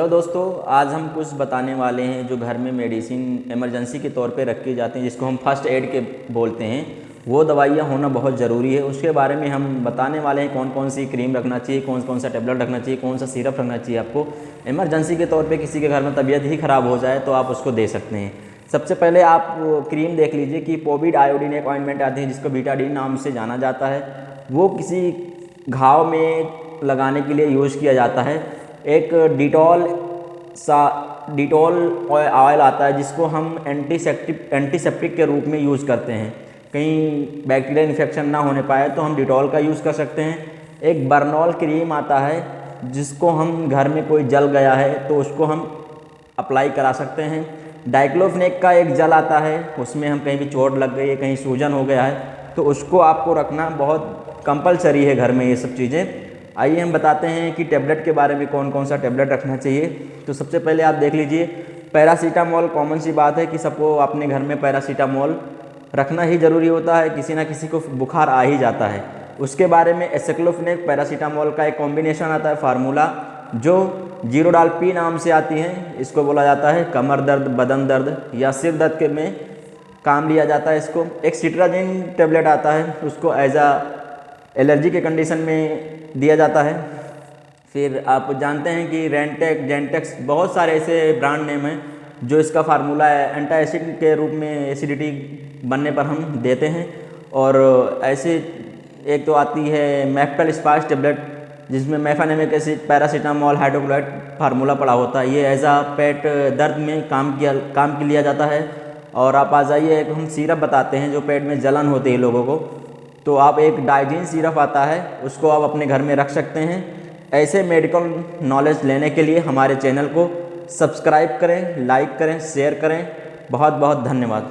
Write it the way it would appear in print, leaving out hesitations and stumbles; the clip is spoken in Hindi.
हेलो दोस्तों, आज हम कुछ बताने वाले हैं जो घर में मेडिसिन इमरजेंसी के तौर पे रखी जाती हैं, जिसको हम फर्स्ट एड के बोलते हैं। वो दवाइयाँ होना बहुत ज़रूरी है। उसके बारे में हम बताने वाले हैं कौन कौन सी क्रीम रखना चाहिए, कौन कौन सा टेबलेट रखना चाहिए, कौन सा सिरप रखना चाहिए। आपको इमरजेंसी के तौर पर किसी के घर में तबीयत ही ख़राब हो जाए तो आप उसको दे सकते हैं। सबसे पहले आप क्रीम देख लीजिए कि पोविड आयोडीन एक ऑइंटमेंट आती है जिसको बीटाडीन नाम से जाना जाता है। वो किसी घाव में लगाने के लिए यूज़ किया जाता है। एक डिटॉल ऑयल आता है जिसको हम एंटीसेप्टिक के रूप में यूज़ करते हैं। कहीं बैक्टीरियल इन्फेक्शन ना होने पाए तो हम डिटॉल का यूज़ कर सकते हैं। एक बर्नॉल क्रीम आता है जिसको हम घर में कोई जल गया है तो उसको हम अप्लाई करा सकते हैं। डाइक्लोफिनेक का एक जल आता है, उसमें हम कहीं भी चोट लग गई है, कहीं सूजन हो गया है तो उसको आपको रखना बहुत कंपलसरी है घर में ये सब चीज़ें। आइए हम बताते हैं कि टैबलेट के बारे में कौन कौन सा टैबलेट रखना चाहिए। तो सबसे पहले आप देख लीजिए, पैरासीटामोल कॉमन सी बात है कि सबको अपने घर में पैरासीटामोल रखना ही ज़रूरी होता है, किसी ना किसी को बुखार आ ही जाता है। उसके बारे में एसाइक्लोफिनेक पैरासीटामोल का एक कॉम्बिनेशन आता है फार्मूला, जो जीरोडाल पी नाम से आती है। इसको बोला जाता है कमर दर्द, बदन दर्द या सिर दर्द के में काम लिया जाता है इसको। एक सिट्राजिन टैबलेट आता है, उसको एज एलर्जी के कंडीशन में दिया जाता है। फिर आप जानते हैं कि रेंटेक, जेंटेक्स, बहुत सारे ऐसे ब्रांड नेम हैं जो इसका फार्मूला है एंटासिड के रूप में एसिडिटी बनने पर हम देते हैं। और ऐसे एक तो आती है मैक्टल स्पाइस टैबलेट जिसमें मेफानेमिक एसिड, पैरासीटामोल, हाइड्रोक्लोराइड फार्मूला पड़ा होता है। ये एज पेट दर्द में काम के लिया जाता है। और आप आ जाइए, एक हम सिरप बताते हैं जो पेट में जलन होती है लोगों को, तो आप एक डाइजीन सिरप आता है उसको आप अपने घर में रख सकते हैं। ऐसे मेडिकल नॉलेज लेने के लिए हमारे चैनल को सब्सक्राइब करें, लाइक करें, शेयर करें। बहुत बहुत धन्यवाद।